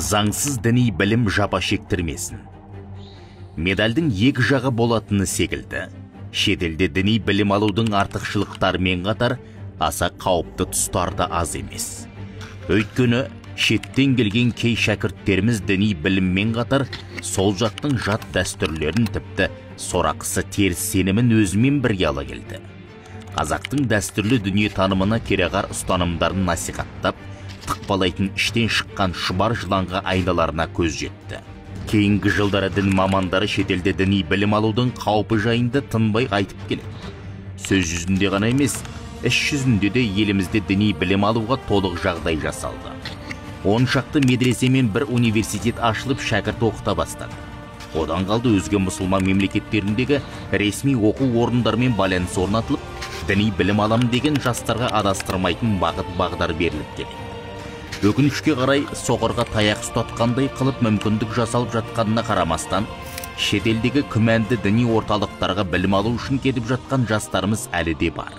заңсыз діни білім жапа шектірмесін. Медальдің екі жағы болатыны секілді, шетелде діни білім алудың артықшылықтарымен қатар аса қауіпті тұстары да аз емес. Өйткені шеттен келген кей шәкірттеріміз діни біліммен қатар сол жақтың жат дәстүрлерін тіпті сорақысы теріс сенімін өзімен бірге ала келді. Қазақтың дәстүрлі дүние танымына кереғар ұстанымдарын насихаттап, тықпалайтын іштен шыққан шұбар жыланға айналарына көз жетті. Кейінгі жылдары дін мамандары шетелде діни білім алудың қаупі жайында тынбай айтып келеді. Сөз жүзінде ғана емес, іс жүзінде де елімізде діни білім алуға толық жағдай жасалды. 10 шақты медресе мен бір университет ашылып шәкірт оқыта бастады. Одан қалды өзге мұсылман мемлекеттеріндегі ресми оқу орындарымен байланыс орнатылып, діни білім алам деген жастарға адастырмайтын бағыт-бағдар беріліп келеді. Өкінішке қарай соқырға таяқ ұстатқандай қылып мүмкіндік жасалып жатқанына қарамастан, шетелдегі күмәнді діни орталықтарға білім алу үшін кетіп жатқан жастарымыз әлі де бар.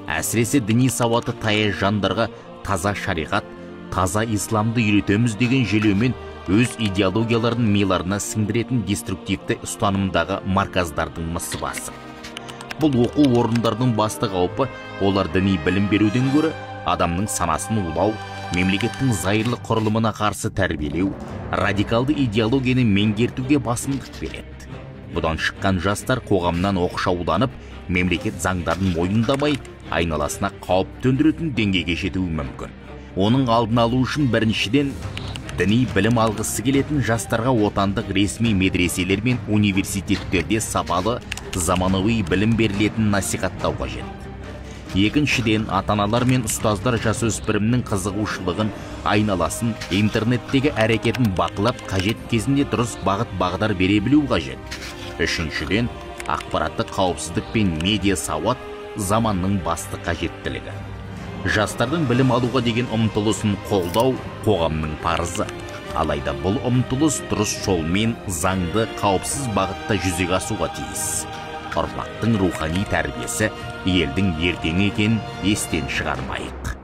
Әсіресе діни сауаты таяз жандарға таза шариғат, таза исламды үйретеміз деген желеумен өз идеологияларын миларына сіңдіретін деструктивті ұстанымдағы марказдардың мысы басым. Бұл оқу орындардың басты қаупі олар діни білім беруден гөрі адамның санасын улау, мемлекеттің зайырлы құрылымына қарсы тәрбиелеу, радикалды идеологияны меңгертуге басымдық береді. Бұдан шыққан жастар қоғамнан оқшауланып, мемлекет заңдарын мойындамай, айналасына қауіп төндіретін деңгейге жетуі мүмкін. Оның алдын алу үшін біріншіден діни білім алғысы келетін жастарға отандық ресми медреселер мен университеттерде сапалы, заманауи білім берілетін насихаттау қажет. Екіншіден, ата-аналар мен ұстаздар жасөспірімнің қызығушылығын, айналасын, интернеттегі әрекетін бақылап, қажет кезінде дұрыс бағыт-бағдар бере білу қажет. Үшіншіден, ақпараттық қауіпсіздік пен медиа сауат заманның басты қажеттілігі. Жастардың білім алуға деген ұмтылысын қолдау қоғамның парызы. Алайда бұл ұмтылыс дұрыс жолмен заңды қауіпсіз бағытта жүзеге асуға тиіс. Ұрпақтың рухани тәрбиесі елдің ертеңі екенін естен шығармайық.